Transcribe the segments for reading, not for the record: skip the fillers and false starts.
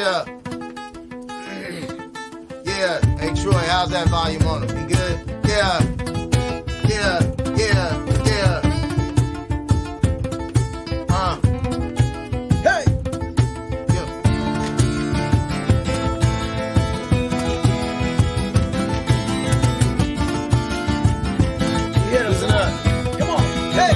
Yeah. Yeah. Hey, Troy, how's that volume on it? You good? Yeah. Yeah. Yeah. Yeah. Hey. Yeah. Yeah, listen up. Come on. Hey.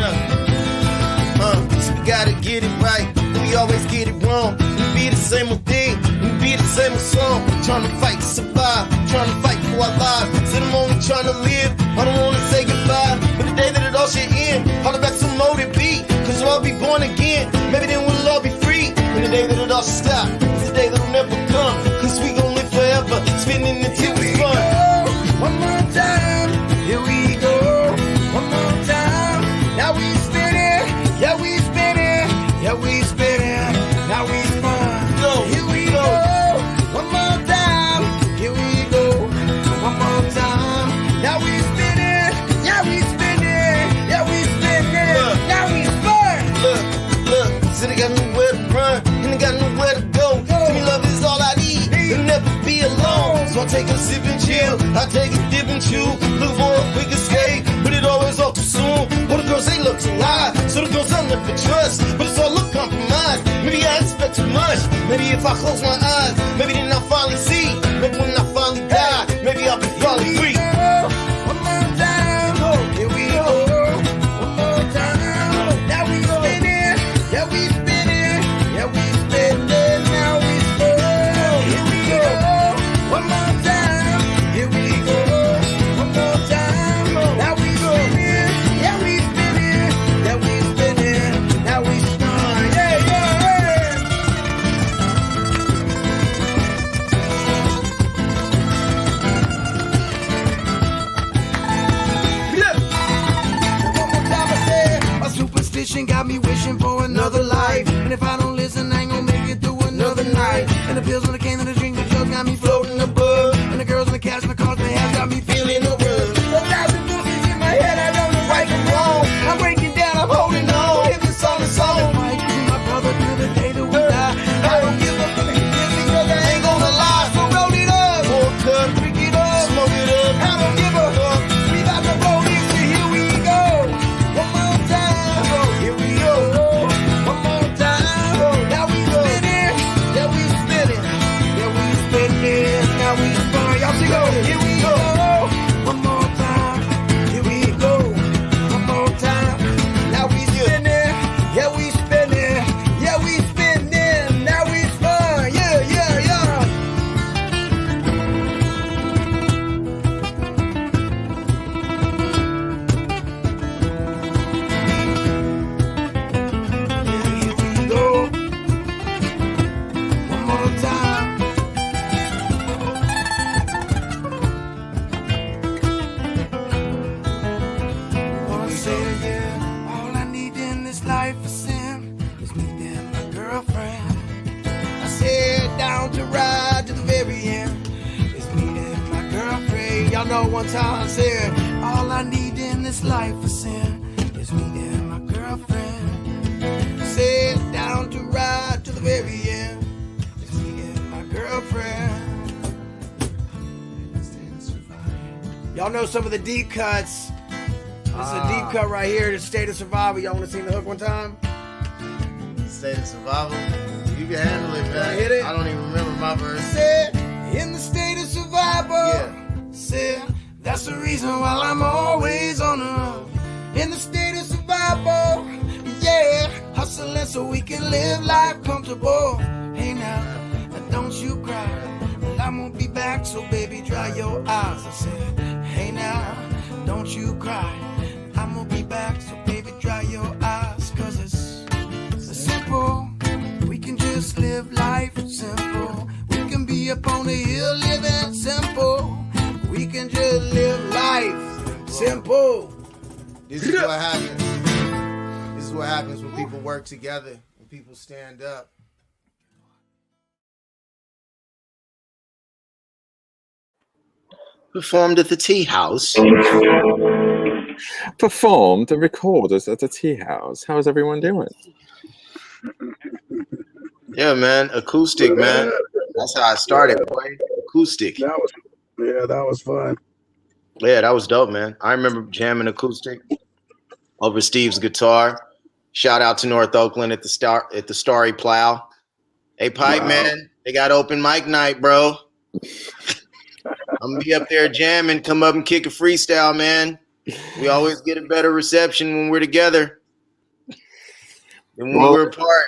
We gotta get it right. We always get it wrong. We be the same old thing. We be the same old song. Trying to fight to survive. Trying to fight for our lives. Said I'm only trying to live. I don't wanna say goodbye. But the day that it all should end, all about some more to be. Cause we'll all be born again. Maybe then we'll all be free. When the day that it all should stop, it's the day that'll never come. Cause we gon' live forever. Spinning until it's fun. One more time. Here we go. One more time. Now we spinning. Yeah, we spinning. Yeah, we spinning. Now we spun. Here we go. One more time. Here we go. One more time. Now we spinning. Yeah, we spinning. Yeah, we spinning. Now we spun. Look. Said I got nowhere to run. And I got nowhere to go. Give me love is all I need. You'll never be alone. So I take a sip and chill. I take a dip and chew. Look for a quick escape. But it always all too soon. All the girls, they look too high. So the girls I'll never trust. But it's all look compromised. Maybe I expect too much. Maybe if I close my eyes, maybe then I'll finally see. Maybe when I finally die, maybe I'll be finally free. One more time. Here we go. One more time. Now we spinning. Yeah, we spinning. Yeah, we spinning. Now we spin. Here we go. One more time. Here we go. One more time. Now we spinning. Yeah, we spinning. Yeah, we spinning. Now we spun. Yeah. One more time I said, my superstition got me wishing for another life. And if I don't listen, I ain't gonna make it through another night. And the pills and the cane and the drink, the drugs got me floating above. And the girls and the cats and the cars and the hands got me feeling the rush. 1,000 voices in my head, I don't know right from wrong. I'm breaking down, I'm holding on. If it's on, it's on. Fight to my brother till the day that we die. I don't give up on the kids because I ain't gonna lie. So roll it up, drink it up, smoke it up. I don't give a fuck. We about to roll this shit, here we go. One more time, here we go. One more time, now we spinning. Yeah, we spinning. Yeah, we spinning. Now we spun. Y'all see go. Here we go. One more time. Here we go. One more time. Now we spinning. Yeah, we spinning. Yeah, we spinning. Now we spun. Yeah. Here we go. One more time. Wanna say it again. All I need in this life is sin. Is me and my girlfriend. I said down to ride to the very end. It's me and my girlfriend. Y'all know one time I said all I need in this life is sin. Is me and my girlfriend. Said down to ride to the very end. It's me and my girlfriend. Y'all know some of the deep cuts. This is a deep cut right here, the State of Survival. Y'all want to sing the hook one time? State of survival. You can handle it, man. Hit it? I don't even remember my verse. Said, in the state of survival. Yeah. Said, that's the reason why I'm always on the run. In the state of survival. Yeah. Hustling so we can live life comfortable. Hey now don't you cry. Well, I'm gonna be back, so baby, dry your eyes. I said, hey now, don't you cry. I'm gonna be back, so baby, dry your eyes. Cause it's simple. We can just live life simple. We can be up on the hill living simple. We can just live life simple. This is what happens. This is what happens when people work together, when people stand up. Performed at the Tea House. Performed and recorded at the Tea House. How's everyone doing? Yeah, man. Acoustic, man. That's how I started, boy. Acoustic. That was fun. Yeah, that was dope, man. I remember jamming acoustic over Steve's guitar. Shout out to North Oakland at the Starry Plow. Hey, Pipe, Wow. man, they got open mic night, bro. I'm gonna be up there jamming. Come up and kick a freestyle, man. We always get a better reception when we're together than when we're apart.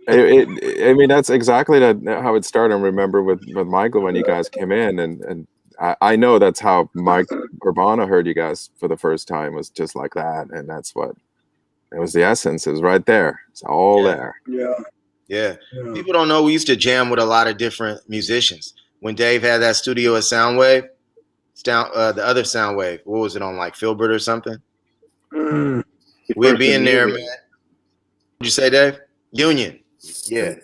I mean, that's exactly how it started. I remember with Michael when you guys came in, and I know that's how Mike Urbana heard you guys for the first time, was just like that, and that's what it was. The essence is right there. It's all there. Yeah. People don't know we used to jam with a lot of different musicians. When Dave had that studio at Soundwave, the other Soundwave, what was it on, like Filbert or something? We'd be in there, man. What'd you say, Dave? Union. Yeah.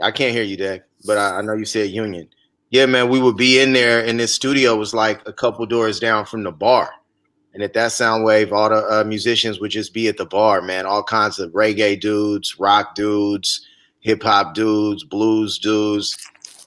I can't hear you, Dave, but I know you said Union. Yeah, man, we would be in there, and this studio was like a couple doors down from the bar. And at that Soundwave, all the musicians would just be at the bar, man. All kinds of reggae dudes, rock dudes, hip-hop dudes, blues dudes,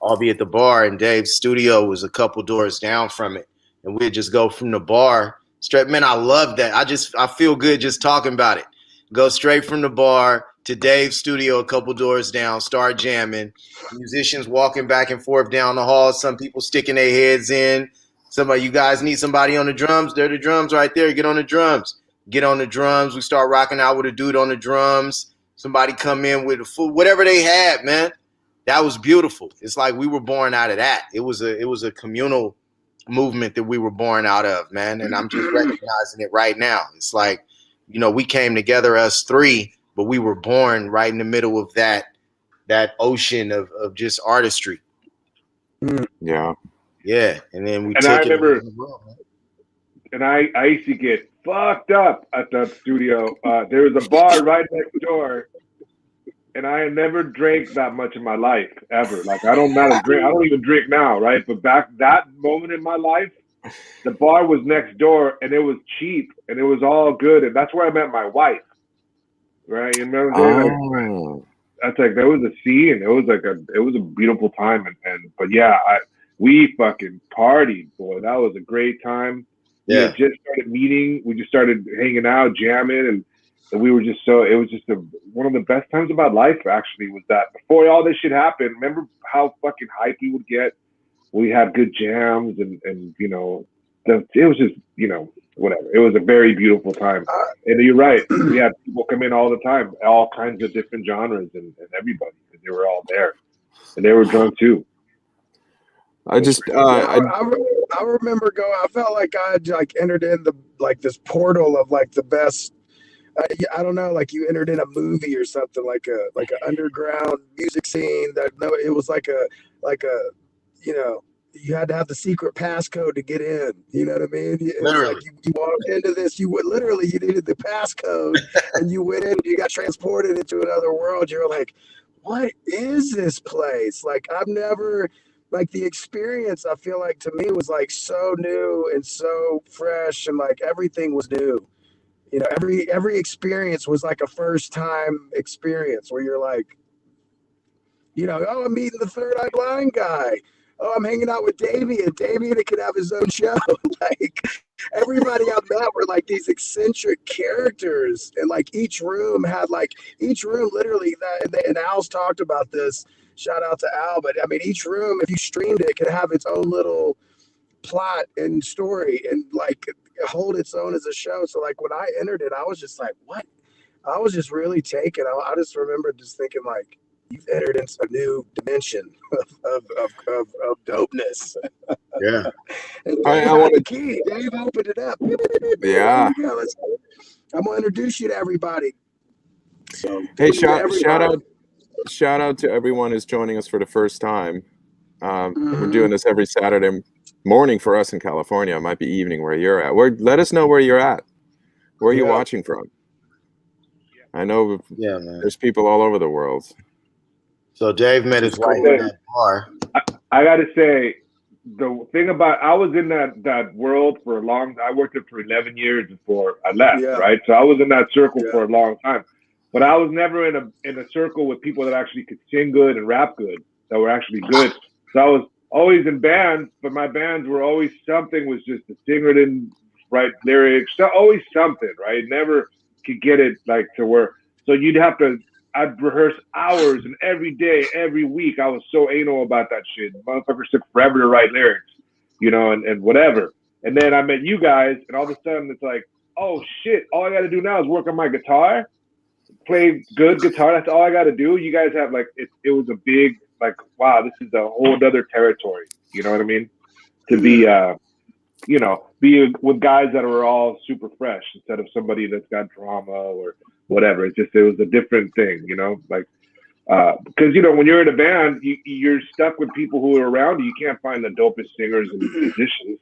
all be at the bar. And Dave's studio was a couple doors down from it. And we'd just go from the bar straight. Man, I love that. I feel good just talking about it. Go straight from the bar to Dave's studio a couple doors down, start jamming. Musicians walking back and forth down the hall. Some people sticking their heads in. Somebody, you guys need somebody on the drums? They're the drums right there. Get on the drums. Get on the drums. We start rocking out with a dude on the drums. Somebody come in with the food, whatever they had, man. That was beautiful. It's like we were born out of that. It was a communal movement that we were born out of, man. And I'm just recognizing it right now. It's like, you know, we came together, us three, but we were born right in the middle of that ocean of just artistry. Yeah. Yeah. And then we and took I remember, it. And I used to get fucked up at that studio. There was a bar right next door, and I had never drank that much in my life ever. Like I don't even drink now, right? But back that moment in my life, the bar was next door, and it was cheap, and it was all good, and that's where I met my wife. Right? You remember? That's like there was a sea, and it was a beautiful time, but yeah, we fucking partied, boy. That was a great time. Yeah. We had just started meeting. We just started hanging out, jamming, and we were just it was just one of the best times of my life, actually, was that. Before all this shit happened, remember how fucking hype we would get? We had good jams, and you know, it was just, you know, whatever. It was a very beautiful time. And you're right. We had people come in all the time, all kinds of different genres and everybody. And they were all there. And they were drunk too. I remember going. I felt like I had like entered in this portal of like the best. I don't know, like you entered in a movie or something, like an underground music scene. It was like a you know, you had to have the secret passcode to get in. You know what I mean? Literally, like you walked into this. You needed the passcode, and you went in. You got transported into another world. You're like, what is this place? Like I've never. Like the experience, I feel like to me was like so new and so fresh, and like everything was new. You know, every experience was like a first time experience where you're like, you know, oh, I'm meeting the Third Eye Blind guy. Oh, I'm hanging out with Damien. Damien could have his own show. Like everybody I met were like these eccentric characters, and like each room literally and Al's talked about this. Shout out to Al, but I mean, each room, if you streamed it, could have its own little plot and story and like hold its own as a show. So like when I entered it, I was just like, what? I was just really taken. I just remember just thinking like, you've entered into a new dimension of dopeness. Yeah. And I want the key. Dave opened it up. Yeah. I'm gonna introduce you to everybody. So hey, shout out to everyone who's joining us for the first time. We're doing this every Saturday morning for us in California. It might be evening where you're at. Let us know where you're at. Where are you watching from? I know there's people all over the world. So Dave met his wife in that bar. I got to say, the thing about, I was in that world for a long time. I worked it for 11 years before I left, right? So I was in that circle for a long time. But I was never in a circle with people that actually could sing good and rap good, that were actually good. So I was always in bands, but my bands were always something was just the singer didn't write lyrics, so always something, right? Never could get it like to where. So you'd have to. I'd rehearse hours, and every day, every week, I was so anal about that shit. Motherfuckers took forever to write lyrics, and whatever. And then I met you guys, and all of a sudden it's like, oh shit! All I got to do now is work on my guitar, play good guitar. That's all I got to do. You guys have like it was a big like, wow, this is a whole other territory. You know what I mean? To be be with guys that are all super fresh instead of somebody that's got drama or whatever. It was a different thing, like, because, when you're in a band, you're stuck with people who are around you. You can't find the dopest singers and musicians.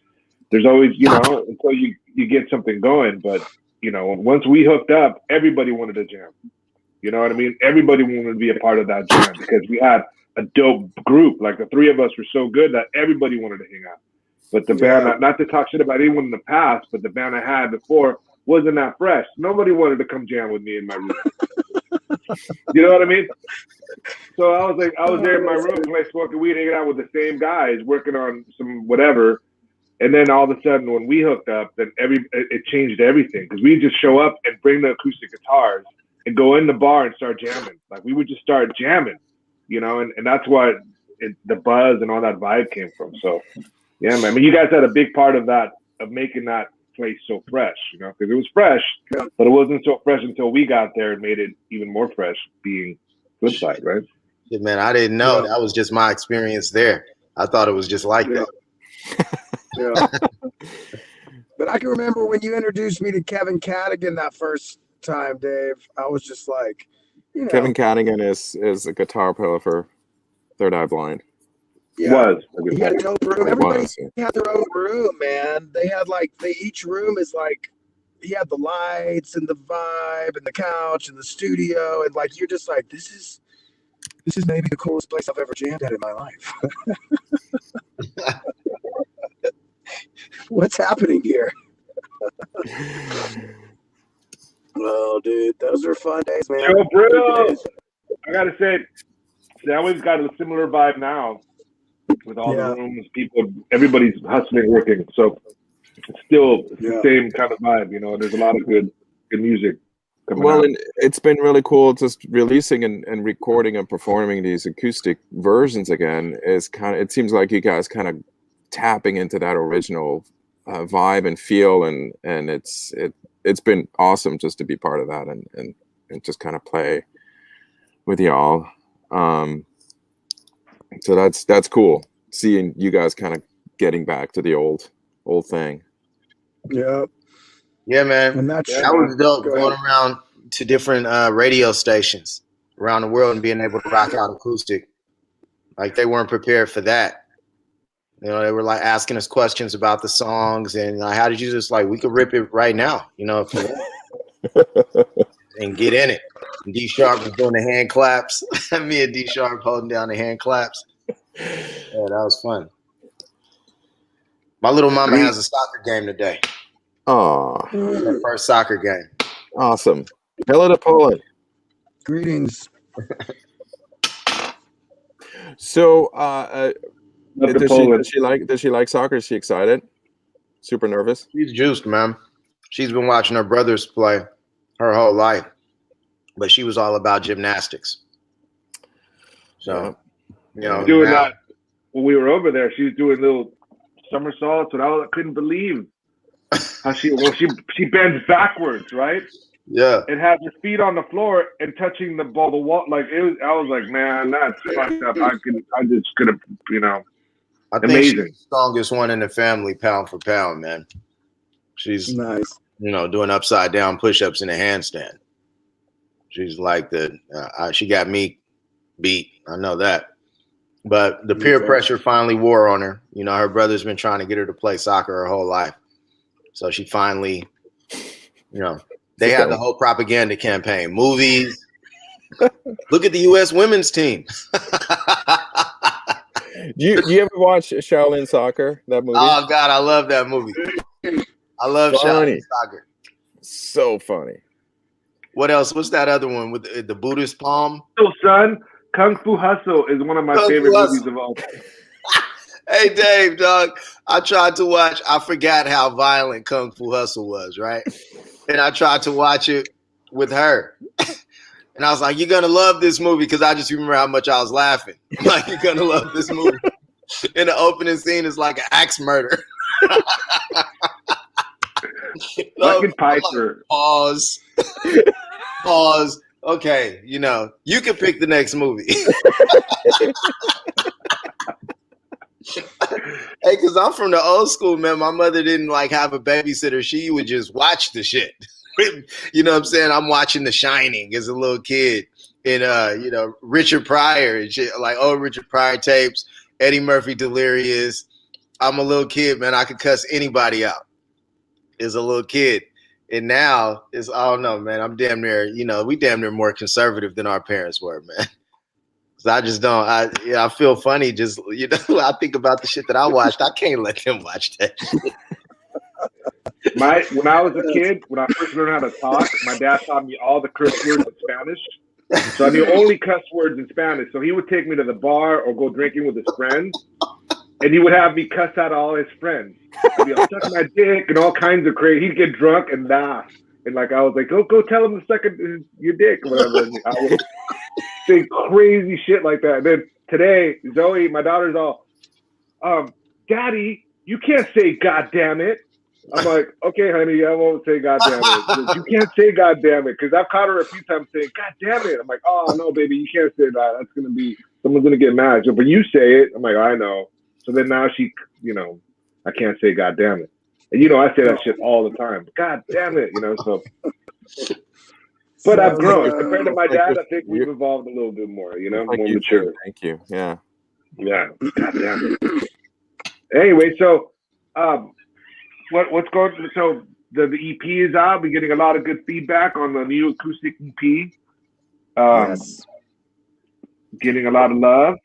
There's always, until you get something going. But, once we hooked up, everybody wanted to jam. You know what I mean? Everybody wanted to be a part of that jam because we had a dope group. Like the three of us were so good that everybody wanted to hang out. But the band, not to talk shit about anyone in the past, but the band I had before wasn't that fresh. Nobody wanted to come jam with me in my room. You know what I mean? So I was there in my room, like smoking weed, hanging out with the same guys, working on some whatever. And then all of a sudden, when we hooked up, then it changed everything because we just show up and bring the acoustic guitars and go in the bar and start jamming. Like we would just start jamming, and that's what the buzz and all that vibe came from. So. Yeah, man. I mean, you guys had a big part of that, of making that place so fresh, because it was fresh, but it wasn't so fresh until we got there and made it even more fresh, being Flipsyde, right? Yeah, man, I didn't know. That was just my experience there. I thought it was just like that. Yeah. But I can remember when you introduced me to Kevin Cadigan that first time, Dave. I was just like, Kevin Cadigan is a guitar player for Third Eye Blind. Yeah. He had a dope room. Everybody had their own room, man. They had each room is like, he had the lights and the vibe and the couch and the studio. And like, you're just like, this is maybe the coolest place I've ever jammed at in my life. What's happening here? Well, dude, those are fun days, man. Yo, bro, I got to say, now we've got a similar vibe now. With all the rooms, people, everybody's hustling, working. So it's still the same kind of vibe, There's a lot of good music coming out. And it's been really cool just releasing and recording and performing these acoustic versions again. It seems like you guys kind of tapping into that original vibe and feel, and it's been awesome just to be part of that and just kind of play with y'all. So that's cool. Seeing you guys kind of getting back to the old thing. Yeah. Yeah, man. And that was dope going around to different radio stations around the world and being able to rock out acoustic. Like they weren't prepared for that. They were like asking us questions about the songs and how did you just we could rip it right now, if you want. And get in it. And D Sharp was doing the hand claps. Me and D Sharp holding down the hand claps. Yeah, that was fun. My little mama has a soccer game today. Oh, her first soccer game. Awesome. Hello to Poland. Greetings. So, does she like soccer? Is she excited? Super nervous? She's juiced, man. She's been watching her brothers play her whole life, but she was all about gymnastics. So, doing that when we were over there, she was doing little somersaults, and I couldn't believe how she bends backwards, right? Yeah, and has her feet on the floor and touching the ball, the wall. Like it was, I was like, man, that's fucked up. I just could have, I think amazing. She's the strongest one in the family, pound for pound, man. She's nice. Doing upside down push-ups in a handstand. She's like she got me beat. I know that. But the peer pressure finally wore on her. Her brother's been trying to get her to play soccer her whole life. So she finally, they had the whole propaganda campaign, movies. Look at the U.S. women's team. Do you ever watch Shaolin Soccer, that movie? Oh, God, I love that movie. I love Shaolin Soccer. So funny. What else? What's that other one with the Buddhist palm? Son, Kung Fu Hustle is one of my favorite movies of all time. Hey, Dave, dog. I tried to watch. I forgot how violent Kung Fu Hustle was, right? And I tried to watch it with her. And I was like, "You're gonna love this movie," because I just remember how much I was laughing. Like, you're gonna love this movie. And the opening scene is like an axe murder. Fucking Piper. Pause. Pause. Okay, you know, you can pick the next movie. Hey, because I'm from the old school, man. My mother didn't like have a babysitter. She would just watch the shit. You know what I'm saying? I'm watching The Shining as a little kid. And, you know, Richard Pryor and shit, like old Richard Pryor tapes, Eddie Murphy Delirious. I'm a little kid, man. I could cuss anybody out as a little kid. And now it's, I don't know, man. I'm damn near, you know, we damn near more conservative than our parents were, man. Cause I just don't, I feel funny. Just, you know, I think about the shit that I watched. I can't let them watch that shit. When I was a kid, when I first learned how to talk, my dad taught me all the curse words in Spanish. So I knew only cuss words in Spanish. So he would take me to the bar or go drinking with his friends, and he would have me cuss out all his friends. I'd be like, suck my dick and all kinds of crazy. He'd get drunk and laugh. And like I was like, go tell him to suck your dick or whatever. And I would say crazy shit like that. And then today, Zoe, my daughter's all, Daddy, you can't say God damn it. I'm like, okay, honey, I won't say God damn it. You can't say God damn it, because I've caught her a few times saying God damn it. I'm like, oh no, baby, you can't say that. That's gonna be, someone's gonna get mad. So, but you say it. I'm like, I know. So then now she, you know, I can't say God damn it. And you know, I say that shit all the time. God damn it, you know. So, but I've grown compared to my dad. I think we've evolved a little bit more. You know, more mature. Thank you. Yeah. Yeah. God damn it. Anyway, so what's going on? So the EP is out. We're getting a lot of good feedback on the new acoustic EP. Yes. Getting a lot of love.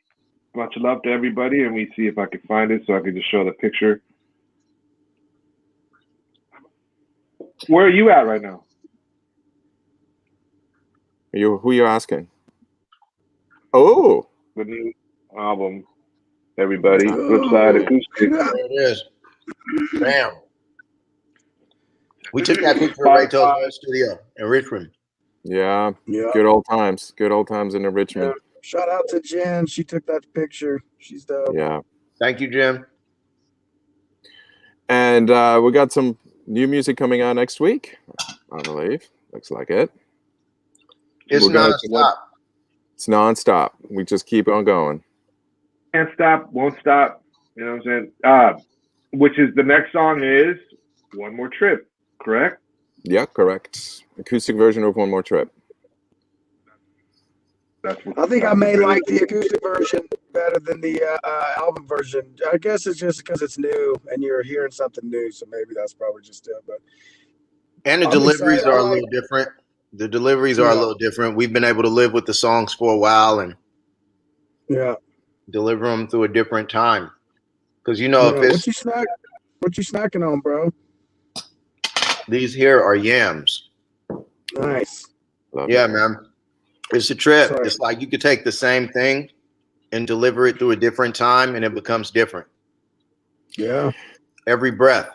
Much love to everybody. And we see if I can find it so I can just show the picture. Where are you at right now? Who are you asking? Oh, The new album. Everybody. Flipsyde Acoustic. There it is. Bam. We took that picture of Rayto's studio in Richmond. yeah. Yeah. Good old times. Good old times in Richmond. Shout out to Jen. She took that picture. She's dope. Yeah. Thank you, Jim. And we got some new music coming out next week, I believe. Looks like it. It's nonstop. It's nonstop. We just keep on going. Can't stop, won't stop. You know what I'm saying? Which is the next song is One More Trip, correct? Yeah, correct. Acoustic version of One More Trip. That's what I think I may like the acoustic version better than the album version. I guess it's just because it's new and you're hearing something new, so maybe that's probably just it. But And the deliveries are a little different. The deliveries are a little different. We've been able to live with the songs for a while and deliver them through a different time. Because you know, if it's what you snacking on, bro? These here are yams. Nice. Yeah, man. It's a trip. It's like you could take the same thing and deliver it through a different time, and it becomes different. Yeah. Every breath.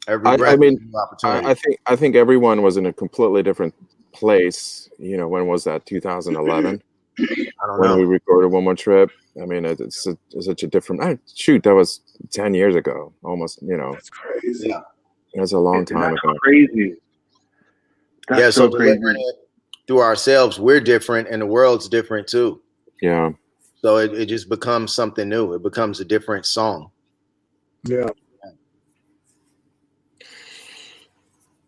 Every breath. I mean, I think everyone was in a completely different place. You know, when was that? 2011. I don't when know. we recorded One More Trip. I mean, it's such a different. Shoot, that was 10 years ago, almost. You know, That's crazy. Yeah. That's a long time ago. Crazy. That's so crazy. delivering it through ourselves, we're different, and the world's different too. Yeah. So it just becomes something new. It becomes a different song. Yeah.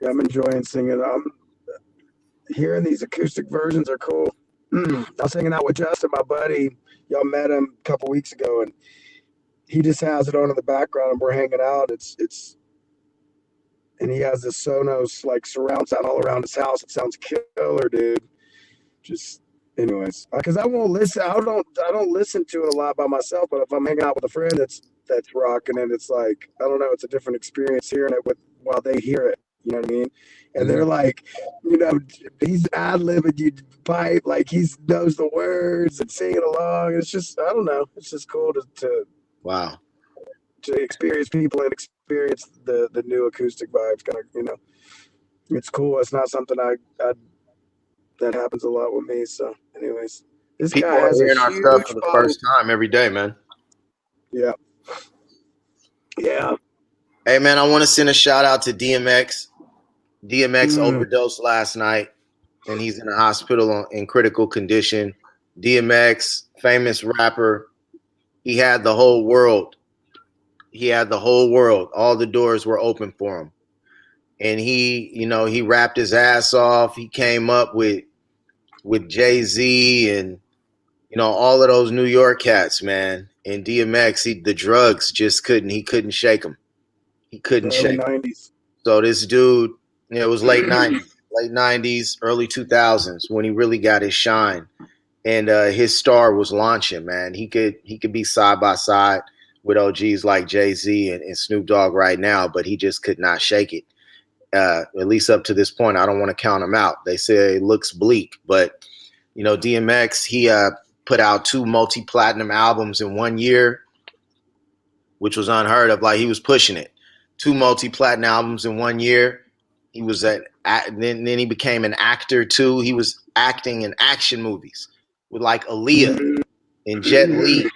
Yeah, I'm enjoying singing. Hearing these acoustic versions are cool. I was hanging out with Justin, my buddy. Y'all met him a couple weeks ago, and he just has it on in the background, and we're hanging out. And he has this Sonos like surround sound all around his house. It sounds killer, dude. Just, anyways, because I won't listen. I don't listen to it a lot by myself. But if I'm hanging out with a friend that's rocking it, it's like, I don't know. It's a different experience hearing it while they hear it. You know what I mean? And they're like, you know, he's ad-libbing you pipe, like he knows the words and singing along. It's just, I don't know. It's just cool to Wow. experience people and experience the new acoustic vibes. Kind of, it's cool. It's not something I that happens a lot with me. So, anyways, this People guy are has a hearing our stuff for huge the bottle. first time every day, man. Yeah, yeah. Hey, man, I want to send a shout out to DMX. DMX overdosed last night, and he's in the hospital in critical condition. DMX, famous rapper, he had the whole world. He had the whole world. All the doors were open for him. And he rapped his ass off. He came up with Jay-Z and all of those New York cats, man. And DMX, the drugs just he couldn't shake him. He couldn't Early shake him. 90s. So this dude, it was late 90s, early 2000s when he really got his shine. And his star was launching, man. He could be side by side with OGs like Jay-Z and Snoop Dogg right now, but he just could not shake it. At least up to this point. I don't want to count him out. They say it looks bleak, but DMX, he put out 2 multi-platinum albums in 1 year, which was unheard of. Like, he was pushing it. 2 multi-platinum albums in 1 year. He was then he became an actor too. He was acting in action movies with like Aaliyah and Jet Li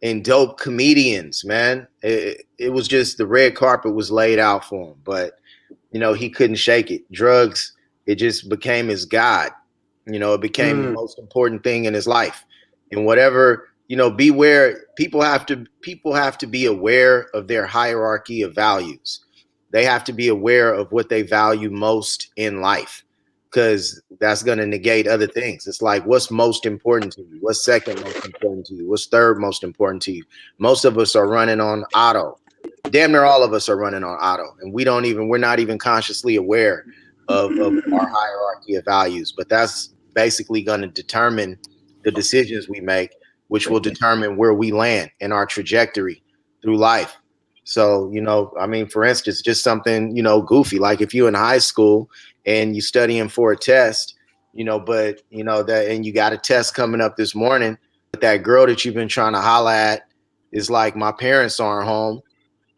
and dope comedians, man. It was just the red carpet was laid out for him, but he couldn't shake it. Drugs, it just became his God. It became the most important thing in his life. And whatever, beware. People have to be aware of their hierarchy of values. They have to be aware of what they value most in life, because that's going to negate other things. It's like, what's most important to you? What's second most important to you? What's third most important to you? Most of us are running on auto. Damn near all of us are running on auto, and we're not even consciously aware of our hierarchy of values. But that's basically going to determine the decisions we make, which will determine where we land in our trajectory through life. So, for instance, just something, goofy, like if you're in high school and you're studying for a test, and you got a test coming up this morning, but that girl that you've been trying to holler at is like, my parents aren't home.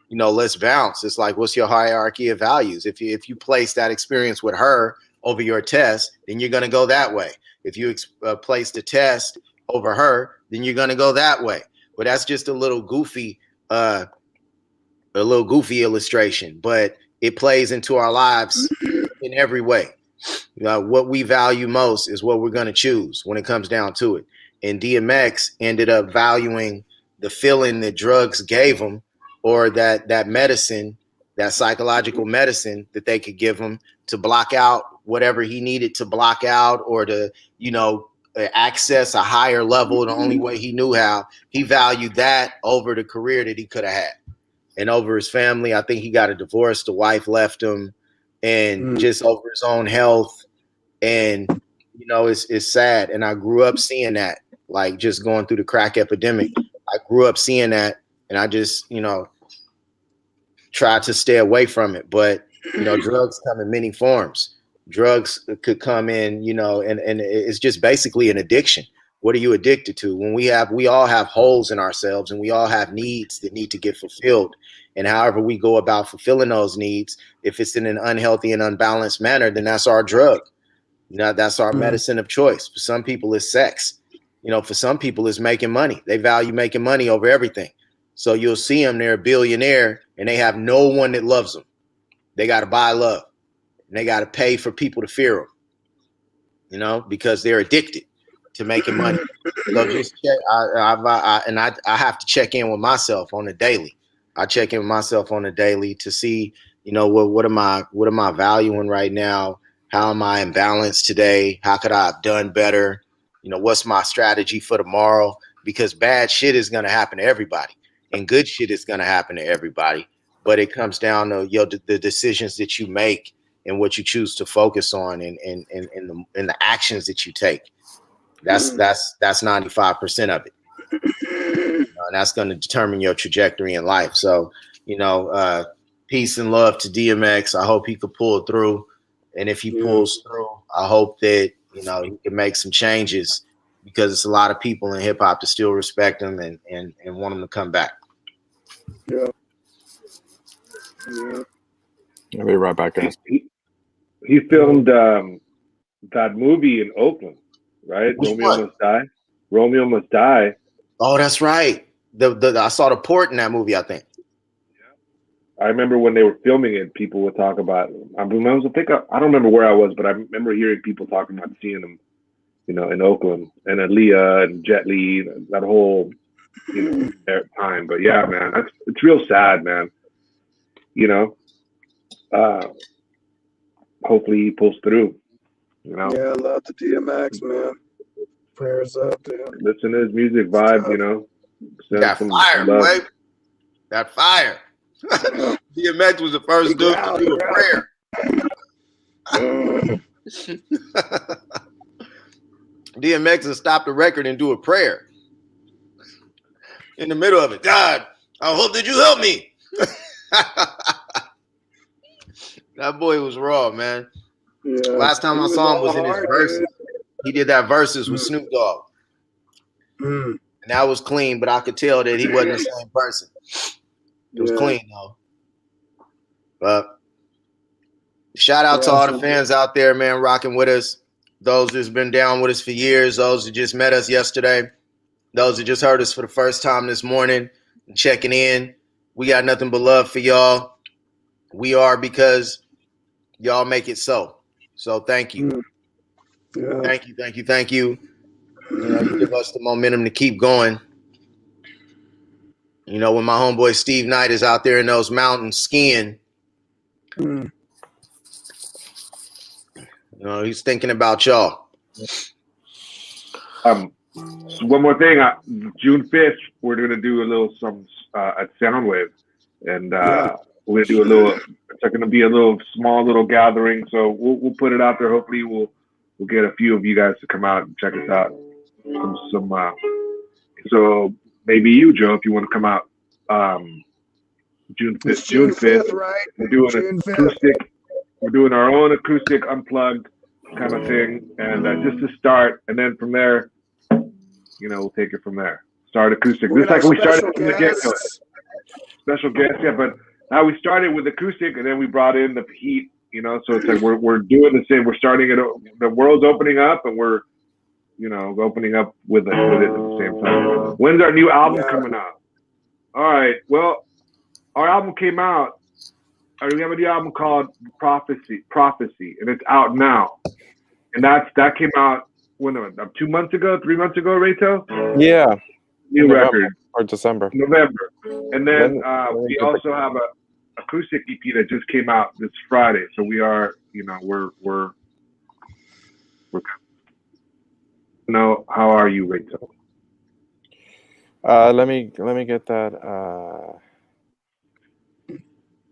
Let's bounce. It's like, what's your hierarchy of values? If you place that experience with her over your test, then you're going to go that way. If you place the test over her, then you're going to go that way. But that's just a little goofy illustration, but it plays into our lives in every way. What we value most is what we're going to choose when it comes down to it. And DMX ended up valuing the feeling that drugs gave him, or that medicine, that psychological medicine that they could give him to block out whatever he needed to block out, or to, access a higher level the only way he knew how. He valued that over the career that he could have had and over his family. I think he got a divorce. The wife left him, and just over his own health. And, it's sad. And I grew up seeing that, like just going through the crack epidemic. I grew up seeing that, and I just, tried to stay away from it. But, drugs come in many forms. Drugs could come in, and it's just basically an addiction. What are you addicted to? When we all have holes in ourselves, and we all have needs that need to get fulfilled. And however we go about fulfilling those needs, if it's in an unhealthy and unbalanced manner, then that's our drug. That's our medicine of choice. For some people, it's sex. For some people, it's making money. They value making money over everything. So you'll see them, they're a billionaire, and they have no one that loves them. They got to buy love, and they got to pay for people to fear them, because they're addicted to making money. So just check. I have to check in with myself on a daily. I check in with myself on a daily to see, what am I valuing right now? How am I in balance today? How could I have done better? What's my strategy for tomorrow? Because bad shit is going to happen to everybody, and good shit is going to happen to everybody. But it comes down to the decisions that you make and what you choose to focus on, and the actions that you take. That's 95% of it. And that's going to determine your trajectory in life. So, peace and love to DMX. I hope he could pull through. And if he pulls through, I hope that, he can make some changes, because it's a lot of people in hip hop that still respect him and want him to come back. Yeah. Yeah. I'll be right back, guys. He filmed that movie in Oakland, right? Which Romeo one? Must Die. Romeo Must Die. Oh, that's right. I saw the port in that movie, I think. I remember when they were filming it, people would talk about. I don't remember where I was, but I remember hearing people talking about seeing him, in Oakland and Aaliyah and Jet Li, that whole, time. But yeah, man, it's real sad, man. Hopefully he pulls through. Yeah, love to DMX, man. Prayers up to him. Listen to his music vibe, Send Got fire, love. boy. Got fire. DMX was the first dude to do a prayer. DMX will stop the record and do a prayer in the middle of it. God, I hope that you help me. That boy was raw, man. Yeah. Last time I saw him was in his verses. He did that verses with Snoop Dogg. And that was clean, but I could tell that he wasn't the same person. It was clean, though. But shout out to all the fans out there, man, rocking with us. Those who's been down with us for years, those who just met us yesterday, those who just heard us for the first time this morning and checking in. We got nothing but love for y'all. We are because y'all make it so. So thank you. Yeah. Thank you. You give us the momentum to keep going. When my homeboy Steve Knight is out there in those mountains skiing, he's thinking about y'all. One more thing. June 5th, we're going to do a little at Soundwave. And we're going to do it's going to be a small little gathering. So we'll put it out there. Hopefully we'll get a few of you guys to come out and check us out. So maybe you, Joe, if you want to come out, June 5th. June 5th, right? We're doing an acoustic. We're doing our own acoustic unplugged kind of thing, and just to start, and then from there, we'll take it from there. Start acoustic. Just like we started from the get-go. Special guests, yeah. But now we started with acoustic, and then we brought in the heat. So it's like we're doing the same. We're starting it. The world's opening up, and we're opening up with it at the same time. When's our new album coming out? All right. Well, our album came out. We have a new album called Prophecy, and it's out now. And that came out 2 months ago, 3 months ago, Reto? Yeah. New record. Or December. November. And then we also have a acoustic EP that just came out this Friday. So we are, we're how are you, Reto? Let me get that.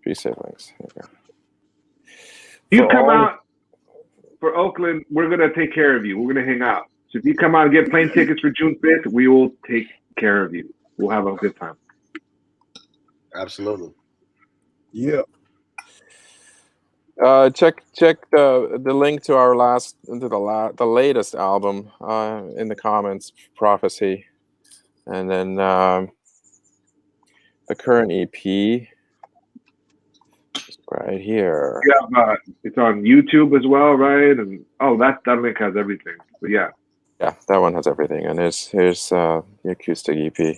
3 siblings. Okay. You come out for Oakland, we're gonna take care of you. We're gonna hang out. So if you come out and get plane tickets for June 5th, we will take care of you. We'll have a good time. Absolutely. Yeah. Check the link to our the latest album in the comments, Prophecy, and then the current EP right here. Yeah, it's on YouTube as well, right? And that link has everything. But yeah, that one has everything. And here's the acoustic EP.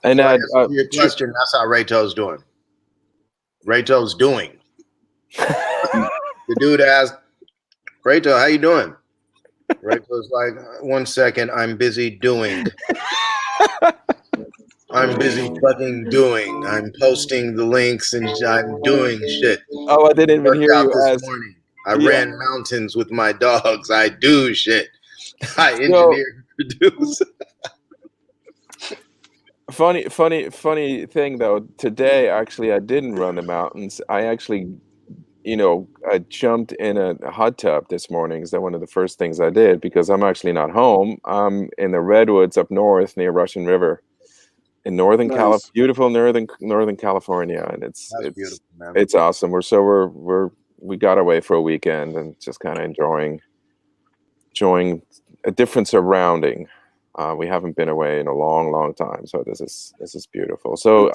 And your question, that's how Rayto's doing. Rayto's doing. The dude asked, Rayto, how you doing? Rayto's like, 1 second, I'm busy doing. I'm busy fucking doing. I'm posting the links and I'm doing shit. Oh, I didn't even hear you this morning. I ran mountains with my dogs. I do shit. I engineer and produce. Funny thing though. Today, actually, I didn't run the mountains. I actually, I jumped in a hot tub this morning. Is that one of the first things I did? Because I'm actually not home. I'm in the redwoods up north near Russian River, in northern beautiful northern California, and it's beautiful, man. It's awesome. We got away for a weekend and just kind of enjoying a different surrounding. We haven't been away in a long time, so this is beautiful. So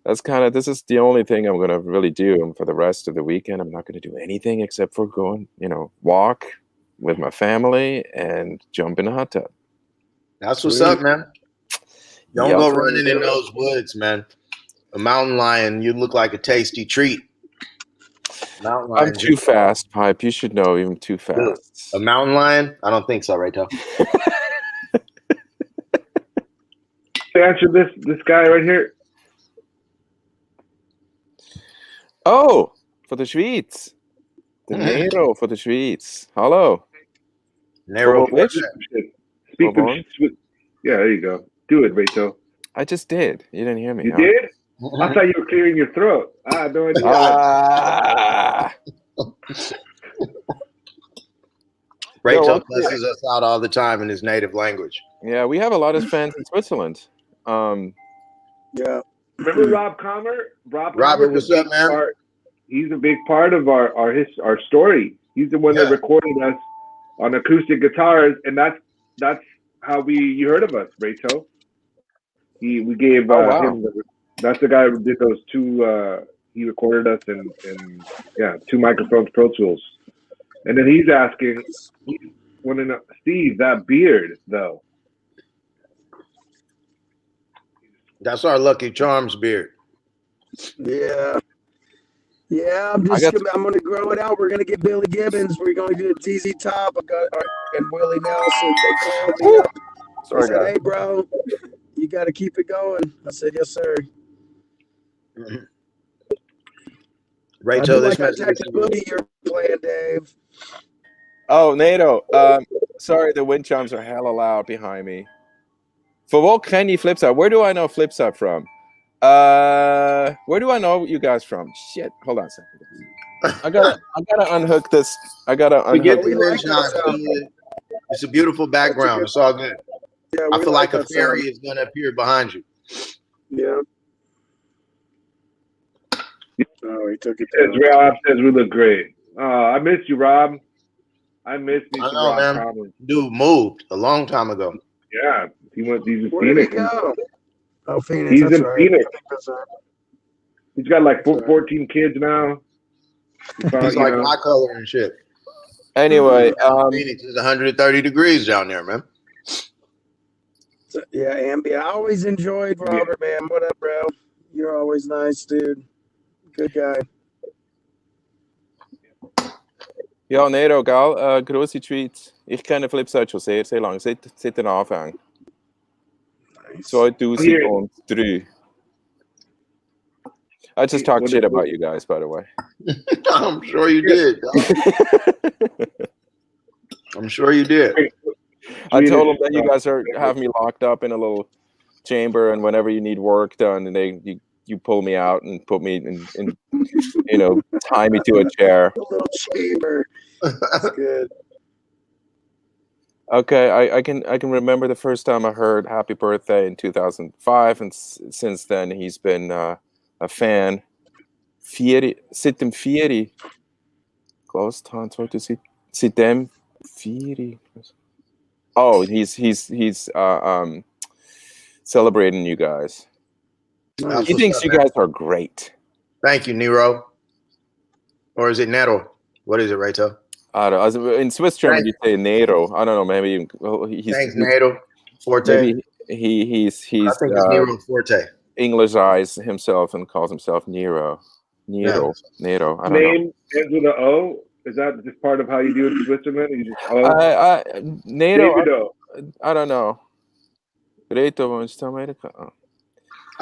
that's kind of, this is the only thing I'm gonna really do. And for the rest of the weekend, I'm not gonna do anything except for going, walk with my family and jump in a hot tub. That's what's up, man. Don't Yep. go running in those woods, man. A mountain lion, you look like a tasty treat. Mountain lion, I'm too fast, Pipe. You should know, even too fast. A mountain lion? I don't think so, right, Toe? Answer this guy right here. Oh, for the Schweiz. The Nero for the Schweiz. Hello. Nero. Which? Speak some shit. Yeah, there you go. Do it, Rachel. I just did. You didn't hear me. You did? I thought you were clearing your throat. I had no idea. Rachel cusses us out all the time in his native language. Yeah, we have a lot of fans in Switzerland. Yeah. Remember Rob Comer? Robert, what's up, man? He's a big part of our story. He's the one that recorded us on acoustic guitars, and that's how you heard of us, Rachel. We gave him that's the guy who did those two. He recorded us in 2 microphones, Pro Tools, and then he's asking, wanting to Steve, that beard though. That's our Lucky Charms beard. Yeah. Yeah, I'm going to grow it out. We're going to get Billy Gibbons. We're going to do ZZ Top. And Willie Nelson. They called me up. Sorry, I said, hey, bro, you got to keep it going. I said, yes, sir. Rachel, this message is boogie you're playing, Dave. Oh, NATO. Sorry, the wind chimes are hella loud behind me. For what ken je Flipsyde? Where do I know Flipsyde from? Where do I know you guys from? Shit, hold on a second. I gotta unhook this. Forget the wind chimes. It's a beautiful background. It's all good. Yeah, I feel like a fairy is gonna appear behind you. Yeah. Oh, he took it down. Rob says we look great. I miss you, Rob. I miss you, Rob. Man. Common. Dude moved a long time ago. Yeah, he's in Phoenix. Where did he go? Oh, Phoenix. He's in Phoenix. He's got like 14 kids now. He's like my color and shit. Anyway, Phoenix is 130 degrees down there, man. Yeah, Ambi. I always enjoyed Robert, man. What up, bro? You're always nice, dude. Good guy. Ja, Nero, gell? Grosse Tweets. Ich kenne Flipsyde schon sehr, sehr lange, seit den Anfang. Nice. 2003. I just talked shit about you guys, by the way. I'm sure you did. I'm sure you did. I told them that you guys have me locked up in a little chamber, and whenever you need work done, and you pull me out and put me in tie me to a chair. A little chamber. That's good. Okay, I can remember the first time I heard "Happy Birthday" in 2005, and since then he's been a fan. Seit dem Vieri. Seit dem Vieri. Oh, he's celebrating you guys. He thinks you guys are great. Thank you, Nero. Or is it Nero? What is it, Rachel? I don't know. In Swiss German, you say Nero. I don't know. Maybe he's. Thanks, Nero. Forte. Maybe he's. I think it's Nero Forte. Englishized himself and calls himself Nero. Nero. I don't Name ends with an O. Is that just part of how you do it in Switzerland? You just Nero. I don't know. I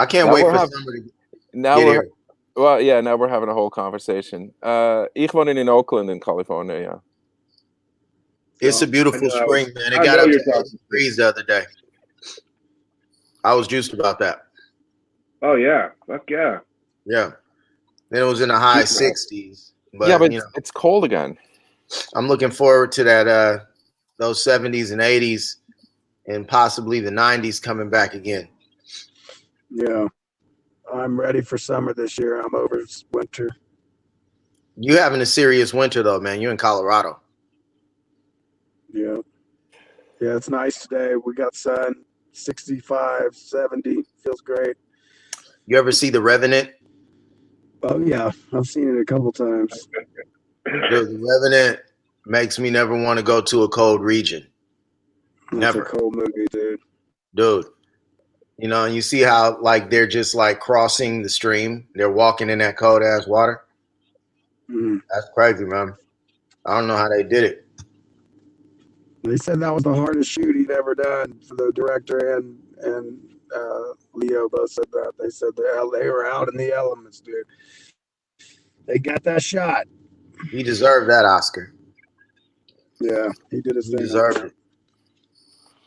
can't wait for somebody to get here. Well, yeah, now we're having a whole conversation. Ich wohne in Oakland in California, yeah. It's a beautiful spring, man. It got up to 80 degrees the other day. I was juiced about that. Oh, yeah. Fuck yeah. Yeah. Then it was in the high 60s. But, yeah, but it's cold again. I'm looking forward to that those 70s and 80s and possibly the 90s coming back again. Yeah. I'm ready for summer this year. I'm over winter. You having a serious winter though, man. You're in Colorado. Yeah. Yeah, it's nice today. We got sun, 65, 70. Feels great. You ever see The Revenant? Oh yeah, I've seen it a couple times. Dude, The Revenant makes me never want to go to a cold region. It's Never. a cool movie, dude. Dude. You know, and you see how like they're just like crossing the stream. They're walking in that cold ass water. Mm. That's crazy, man. I don't know how they did it. They said that was the hardest shoot he'd ever done. For the director and Leo both said that. They said they were out in the elements, dude. They got that shot. He deserved that Oscar. Yeah, he did his He thing. deserved it.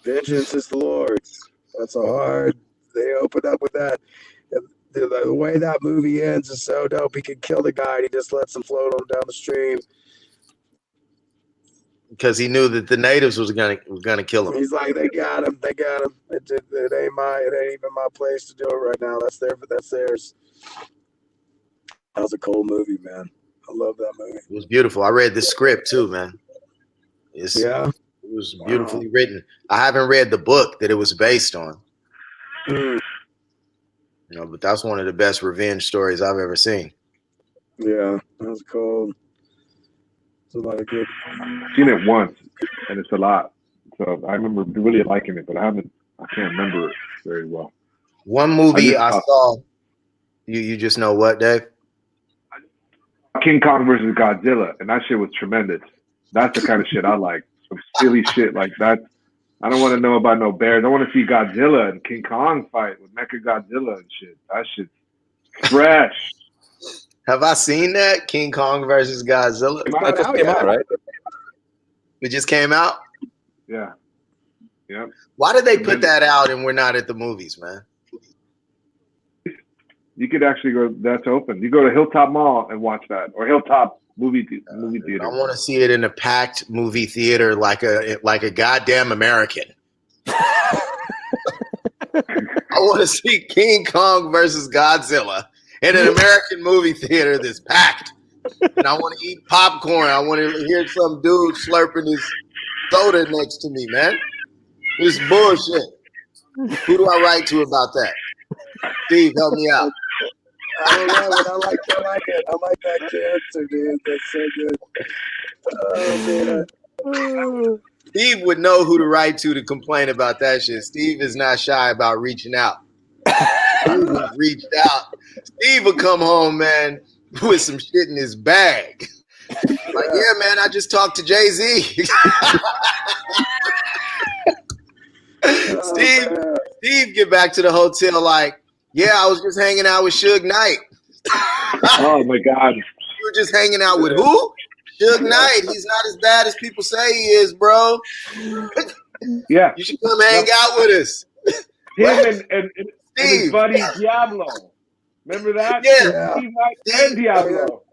Vengeance is the Lord's. That's a hard. They opened up with that. The way that movie ends is so dope. He could kill the guy. And he just lets him float on down the stream. Because he knew that the natives was gonna kill him. He's like, they got him. They got him. It ain't even my place to do it right now. That's theirs. That was a cool movie, man. I love that movie. It was beautiful. I read the script too, man. It was beautifully written. I haven't read the book that it was based on. Mm. You know, but that's one of the best revenge stories I've ever seen. Yeah, that was cool. It's a lot of good. I've seen it once, and it's a lot. So I remember really liking it, but I can't remember it very well. One movie I saw. You just know what, Dave? King Kong versus Godzilla, and that shit was tremendous. That's the kind of shit I like. Some silly shit like that. I don't want to know about no bears. I want to see Godzilla and King Kong fight with Mecha Godzilla and shit. That shit's fresh. Have I seen that? King Kong versus Godzilla? That just came out, right? It just came out? Yeah. Yeah. Why did they put that out and we're not at the movies, man? You could actually go, that's open. You go to Hilltop Mall and watch that, or Hilltop movie theater. I want to see it in a packed movie theater like a goddamn American. I want to see King Kong versus Godzilla in an American movie theater that's packed. And I want to eat popcorn. I want to hear some dude slurping his soda next to me, man. This bullshit. Who do I write to about that? Steve, help me out. I don't know, but I like it. I like that character, dude. That's so good. Oh, man. Steve would know who to write to complain about that shit. Steve is not shy about reaching out. Steve reached out. Steve would come home, man, with some shit in his bag. Like, yeah, man, I just talked to Jay-Z. Steve get back to the hotel like, yeah, I was just hanging out with Suge Knight. Oh my God. You were just hanging out with who? Suge Knight. He's not as bad as people say he is, bro. Yeah. You should come hang out with us. Him and his buddy Diablo. Remember that? Yeah. Steve Knight and Diablo.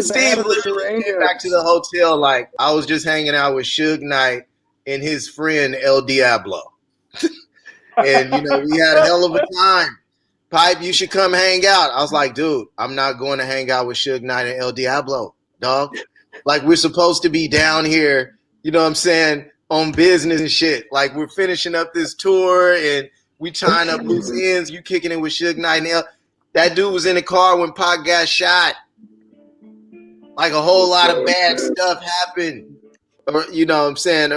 Steve literally came back to the hotel like, I was just hanging out with Suge Knight and his friend El Diablo. And, you know, we had a hell of a time. Pipe, you should come hang out. I was like, dude, I'm not going to hang out with Suge Knight and El Diablo, dog. Like, we're supposed to be down here, you know what I'm saying, on business and shit. Like, we're finishing up this tour and we tying up loose ends. You kicking it with Suge Knight and El. That dude was in the car when Pac got shot. Like, a whole lot of bad stuff happened. Or, you know what I'm saying?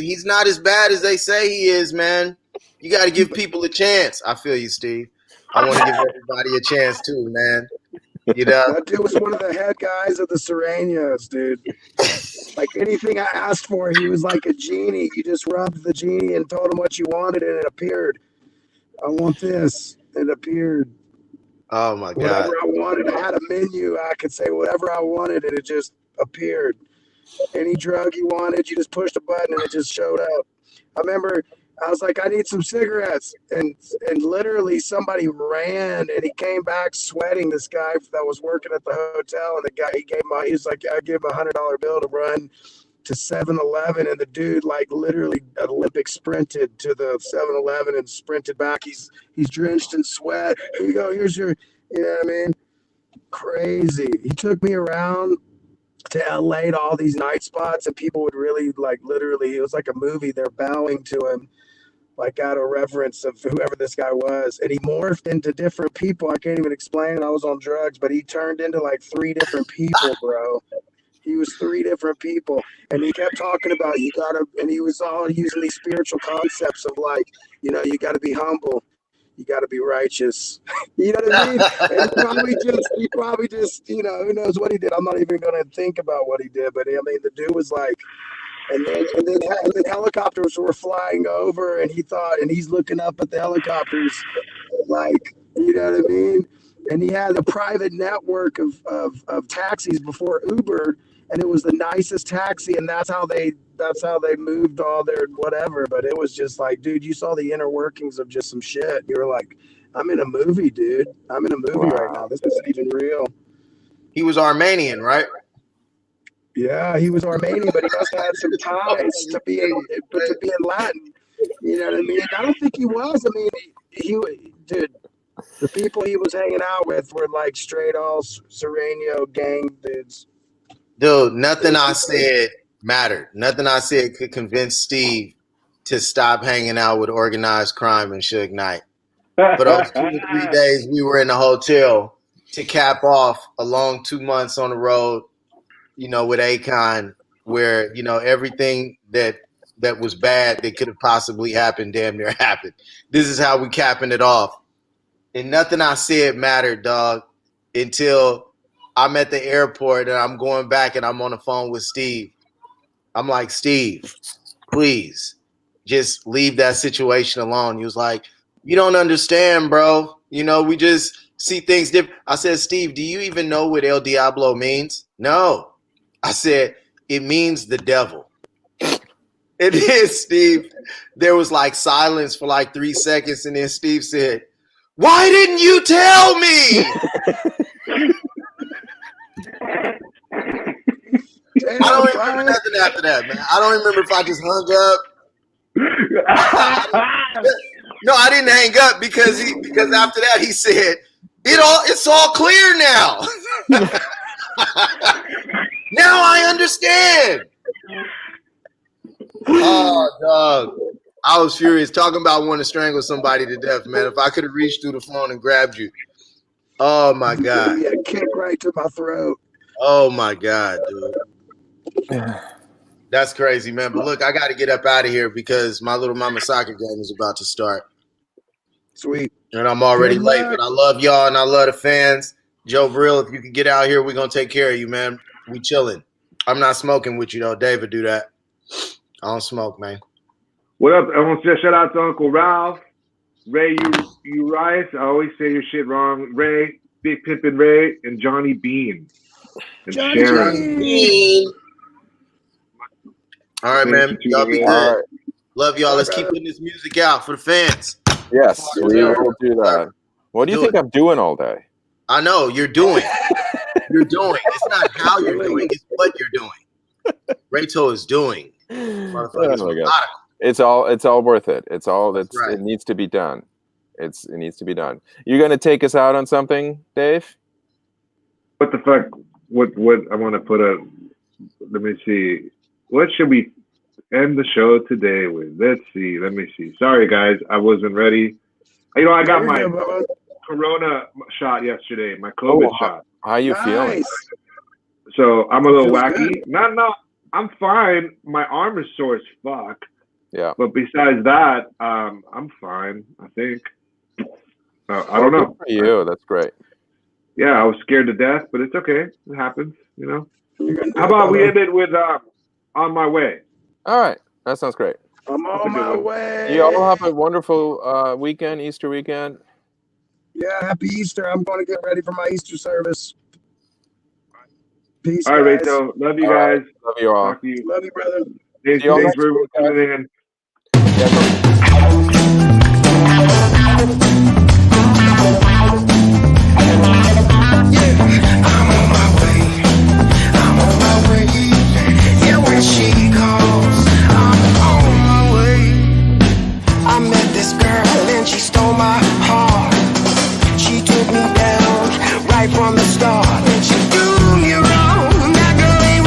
He's not as bad as they say he is, man. You got to give people a chance. I feel you, Steve. I want to give everybody a chance too, man. You know? That dude was one of the head guys of the Serenias, dude. Like anything I asked for, he was like a genie. You just rubbed the genie and told him what you wanted, and it appeared. I want this. It appeared. Oh my God. Whatever I wanted, I had a menu. I could say whatever I wanted, and it just appeared. Any drug you wanted, you just pushed a button, and it just showed up. I remember. I was like, I need some cigarettes. And literally somebody ran and he came back sweating, this guy that was working at the hotel. And the guy, he was like, I give him $100 bill to run to 7-Eleven. And the dude like literally Olympic sprinted to the 7-Eleven and sprinted back. He's drenched in sweat. Here you go. Here's your, you know what I mean? Crazy. He took me around to LA to all these night spots, and people would really like literally, it was like a movie. They're bowing to him, like out of reverence of whoever this guy was. And he morphed into different people. I can't even explain it. I was on drugs, but he turned into like 3 different people, bro. He was 3 different people. And he kept talking about and he was all using these spiritual concepts of like, you know, you gotta be humble. You got to be righteous. You know what I mean? And he probably just, you know, who knows what he did. I'm not even going to think about what he did. But I mean, the dude was like, and then helicopters were flying over, and he's looking up at the helicopters, like, you know what I mean? And he had a private network of taxis before Uber, and it was the nicest taxi, and that's how they moved all their whatever. But it was just like, dude, you saw the inner workings of just some shit. You were like, I'm in a movie, dude. I'm in a movie right now. This isn't even real. He was Armenian, right? Yeah, he was Armenian, but he must have had some ties to be in Latin. You know what I mean? I don't think he was. I mean, dude, the people he was hanging out with were like straight all Sereno gang dudes. Dude, nothing I said mattered. Nothing I said could convince Steve to stop hanging out with organized crime and Suge Knight. For those 2 to 3 days we were in the hotel to cap off a long 2 months on the road, you know, with Akon, where, you know, everything that was bad that could have possibly happened damn near happened. This is how we capping it off. And nothing I said mattered, dog, until I'm at the airport and I'm going back and I'm on the phone with Steve. I'm like, Steve, please just leave that situation alone. He was like, you don't understand, bro. You know, we just see things different. I said, Steve, do you even know what El Diablo means? No. I said, it means the devil. It is, Steve. There was like silence for like 3 seconds, and then Steve said, why didn't you tell me? I don't remember nothing after that, man. I don't remember if I just hung up. No, I didn't hang up because after that he said, it's all clear now. Now I understand. Oh, dog. I was furious, talking about wanting to strangle somebody to death, man. If I could have reached through the phone and grabbed you. Oh, my God. Yeah, kick right to my throat. Oh, my God, dude. That's crazy, man. But look, I got to get up out of here because my little mama soccer game is about to start. Sweet. And I'm already late, but I love y'all and I love the fans. Joe Brill, if you can get out here, we're going to take care of you, man. We chilling. I'm not smoking with you, though. David, do that. I don't smoke, man. What up? I want to say shout out to Uncle Ralph, Ray, you Rice. I always say your shit wrong. Ray, Big Pimpin' Ray, and Johnny Bean. And Johnny Sharon. Bean. All right, man. Y'all be good. Right. Love y'all. Let's keep putting this music out for the fans. Yes, we will do that. What do you think I'm doing all day? I know you're doing. You're doing. It's not how you're doing. It's what you're doing. Rachel is doing. Oh my God. It's all worth it. It's all that's right. It needs to be done. It needs to be done. You're gonna take us out on something, Dave? What the fuck? What I want to put a. Let me see. What should we end the show today with? Let's see. Let me see. Sorry, guys, I wasn't ready. You know, I got my Corona shot yesterday. My COVID shot. How are you feeling? So I'm a little wacky. No, I'm fine. My arm is sore as fuck. Yeah. But besides that, I'm fine, I think. I don't know. Good for you. That's great. Yeah, I was scared to death, but it's okay. It happens, you know. How about we end it with On My Way? All right. That sounds great. I'm on my way. You all have a wonderful weekend, Easter weekend. Yeah, happy Easter. I'm going to get ready for my Easter service. Peace, all right, guys. Rachel. Love you all guys. Right. Love you all. Talk to you. Love you, brother. Thanks for tuning in. She calls, I'm on my way. I met this girl and she stole my heart. She took me down right from the start. And she threw me wrong. That girl ain't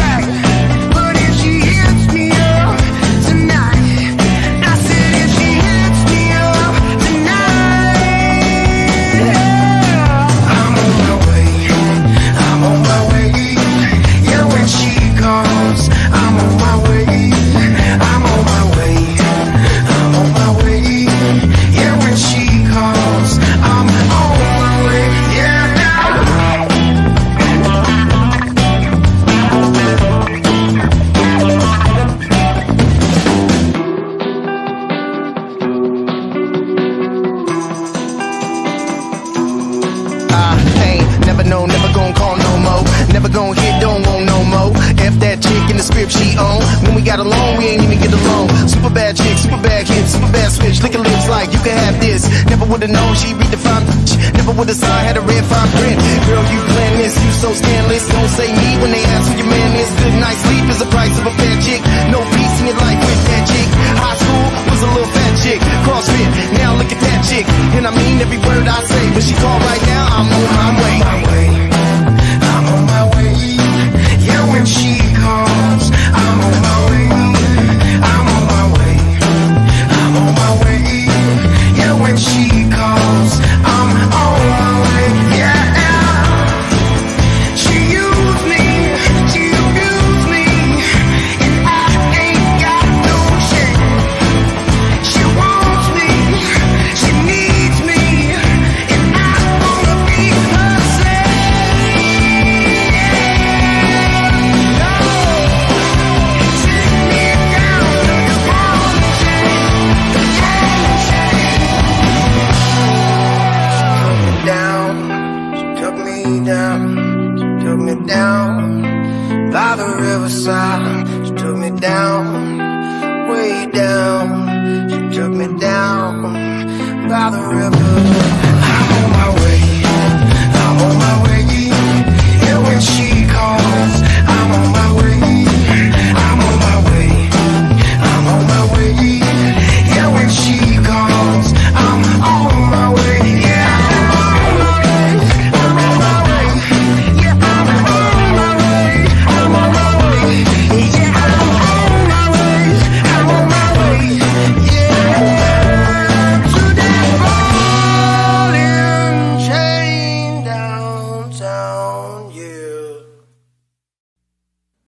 we got along, we ain't even get along. Super bad chick, super bad kid, super bad switch. Licking lips like you can have this. Never would've known she redefined. Never would've signed, had a red fine print. Girl, you plan this, you so scandalous. Don't say me when they ask who your man is. Good night's sleep is the price of a bad chick. No peace in your life with that chick. High school was a little fat chick. CrossFit, now look at that chick. And I mean every word I say. But she called right now, I'm on my way. I'm on my way. Yeah, when she calls, I'm on my way. I'm on my way. I'm on my way. Yeah, when she calls, I'm on my way. Yeah. She used me, she abused me, and I ain't got no shame. She wants me, she needs me, and I wanna be her slave. Take me down to the bottom, she took me down, she took me down by the riverside. She took me down, way down. She took me down by the river. I'm on my way, I'm on my way. Yeah, when she calls, I'm on my way, I'm on my way, I'm on my way. Yeah, when she calls, I'm on my way. Yeah, I'm on my way, I'm on my way. Yeah, I'm on my way, I'm on my way. Yeah, I'm on my way, I'm on my way. Yeah, to that ball and chain downtown.